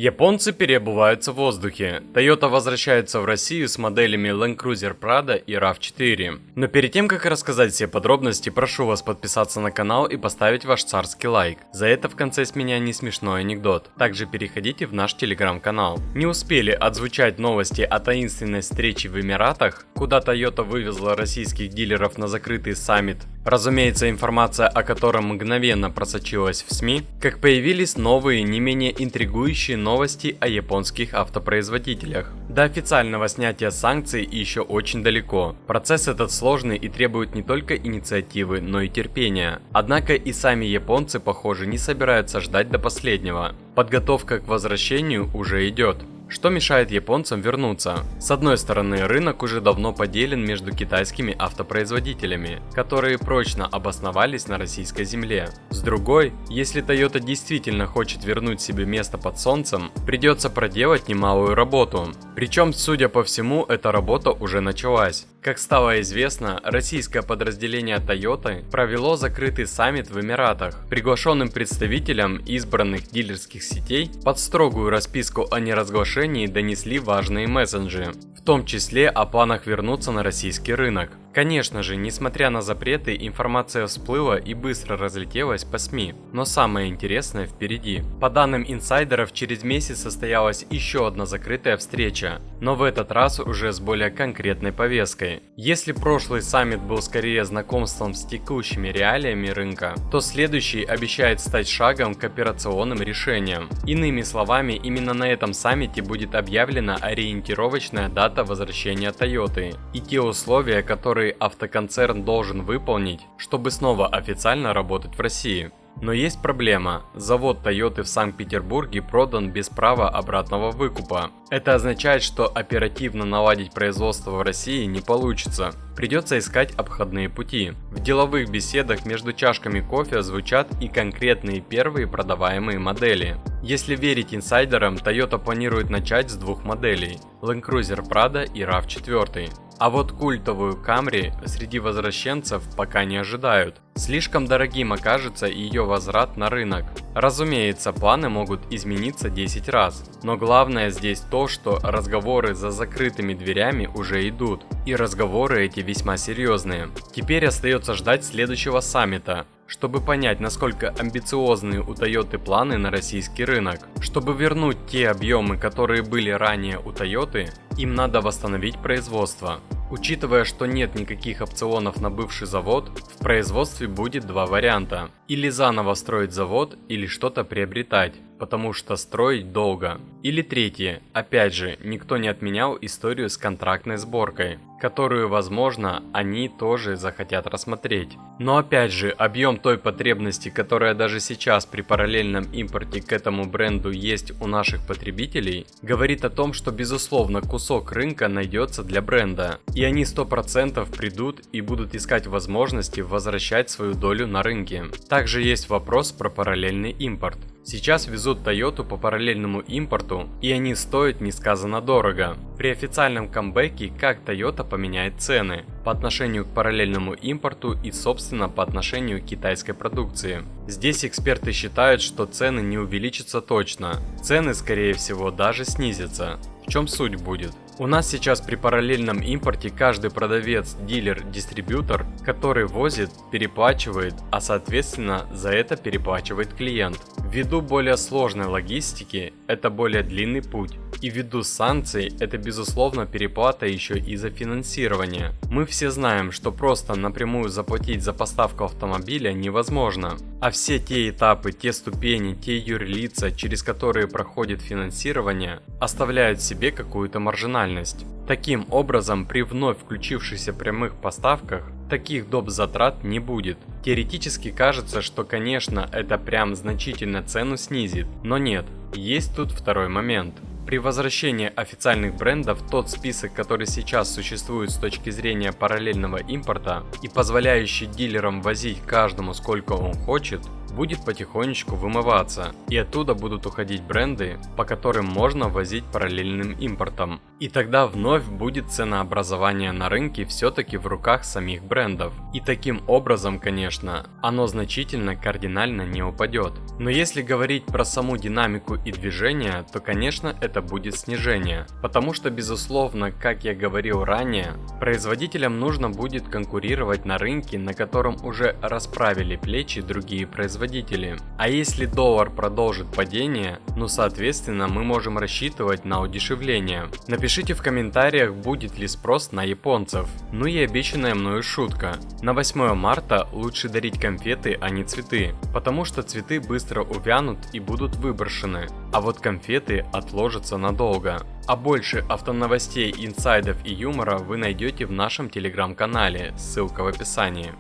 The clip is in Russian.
Японцы переобуваются в воздухе. Toyota возвращается в Россию с моделями Land Cruiser Prado и RAV4. Но перед тем, как рассказать все подробности, прошу вас подписаться на канал и поставить ваш царский лайк. За это в конце с меня не смешной анекдот. Также переходите в наш телеграм-канал. Не успели отзвучать новости о таинственной встрече в Эмиратах, куда Toyota вывезла российских дилеров на закрытый саммит. Разумеется, информация о котором мгновенно просочилась в СМИ, как появились новые, не менее интригующие новости о японских автопроизводителях. До официального снятия санкций еще очень далеко. Процесс этот сложный и требует не только инициативы, но и терпения. Однако и сами японцы, похоже, не собираются ждать до последнего. Подготовка к возвращению уже идет. Что мешает японцам вернуться? С одной стороны, рынок уже давно поделен между китайскими автопроизводителями, которые прочно обосновались на российской земле. С другой, если Toyota действительно хочет вернуть себе место под солнцем, придется проделать немалую работу. Причем, судя по всему, эта работа уже началась. Как стало известно, российское подразделение Toyota провело закрытый саммит в Эмиратах. Приглашенным представителям избранных дилерских сетей под строгую расписку о неразглашении донесли важные месседжи, в том числе о планах вернуться на российский рынок. Конечно же, несмотря на запреты, информация всплыла и быстро разлетелась по СМИ. Но самое интересное впереди. По данным инсайдеров, через месяц состоялась еще одна закрытая встреча, но в этот раз уже с более конкретной повесткой. Если прошлый саммит был скорее знакомством с текущими реалиями рынка, то следующий обещает стать шагом к операционным решениям. Иными словами, именно на этом саммите будет объявлена ориентировочная дата возвращения Toyota и те условия, которые автоконцерн должен выполнить, чтобы снова официально работать в России. Но есть проблема. Завод Toyota в Санкт-Петербурге продан без права обратного выкупа. Это означает, что оперативно наладить производство в России не получится. Придется искать обходные пути. В деловых беседах между чашками кофе звучат и конкретные первые продаваемые модели. Если верить инсайдерам, Toyota планирует начать с двух моделей – Land Cruiser Prado и RAV4. А вот культовую Camry среди возвращенцев пока не ожидают. Слишком дорогим окажется ее возврат на рынок. Разумеется, планы могут измениться 10 раз. Но главное здесь то, что разговоры за закрытыми дверями уже идут. И разговоры эти весьма серьезные. Теперь остается ждать следующего саммита, чтобы понять, насколько амбициозны у Toyota планы на российский рынок. Чтобы вернуть те объемы, которые были ранее у Toyota, им надо восстановить производство. Учитывая, что нет никаких опционов на бывший завод, в производстве будет два варианта. Или заново строить завод, или что-то приобретать, потому что строить долго. Или третье, опять же, никто не отменял историю с контрактной сборкой, которую, возможно, они тоже захотят рассмотреть. Но опять же, объем той потребности, которая даже сейчас при параллельном импорте к этому бренду есть у наших потребителей, говорит о том, что безусловно кусок рынка найдется для бренда. И они 100% придут и будут искать возможности возвращать свою долю на рынке. Также есть вопрос про параллельный импорт. Сейчас везут Toyota по параллельному импорту, и они стоят несказанно дорого. При официальном камбэке как Toyota поменяет цены по отношению к параллельному импорту и собственно по отношению к китайской продукции. Здесь эксперты считают, что цены не увеличатся точно, цены скорее всего даже снизятся. В чем суть будет? У нас сейчас при параллельном импорте каждый продавец, дилер, дистрибьютор, который возит, переплачивает, а соответственно за это переплачивает клиент. Ввиду более сложной логистики, это более длинный путь. И ввиду санкций, это безусловно переплата еще и за финансирование. Мы все знаем, что просто напрямую заплатить за поставку автомобиля невозможно. А все те этапы, те ступени, те юрлица, через которые проходит финансирование, оставляют себе какую-то маржинальность. Таким образом, при вновь включившихся прямых поставках, таких доп. Затрат не будет. Теоретически кажется, что конечно это прям значительно цену снизит, но нет, есть тут второй момент. При возвращении официальных брендов тот список, который сейчас существует с точки зрения параллельного импорта и позволяющий дилерам возить каждому сколько он хочет, будет потихонечку вымываться, и оттуда будут уходить бренды, по которым можно возить параллельным импортом. И тогда вновь будет ценообразование на рынке все-таки в руках самих брендов. И таким образом, конечно, оно значительно кардинально не упадет. Но если говорить про саму динамику и движение, то, конечно, это будет снижение. Потому что, безусловно, как я говорил ранее, производителям нужно будет конкурировать на рынке, на котором уже расправили плечи другие производители. А если доллар продолжит падение, ну соответственно мы можем рассчитывать на удешевление. Напишите в комментариях, будет ли спрос на японцев. Ну и обещанная мною шутка. На 8 марта лучше дарить конфеты, а не цветы, потому что цветы быстро увянут и будут выброшены, а вот конфеты отложатся надолго. А больше автоновостей, инсайдов и юмора вы найдете в нашем телеграм-канале, ссылка в описании.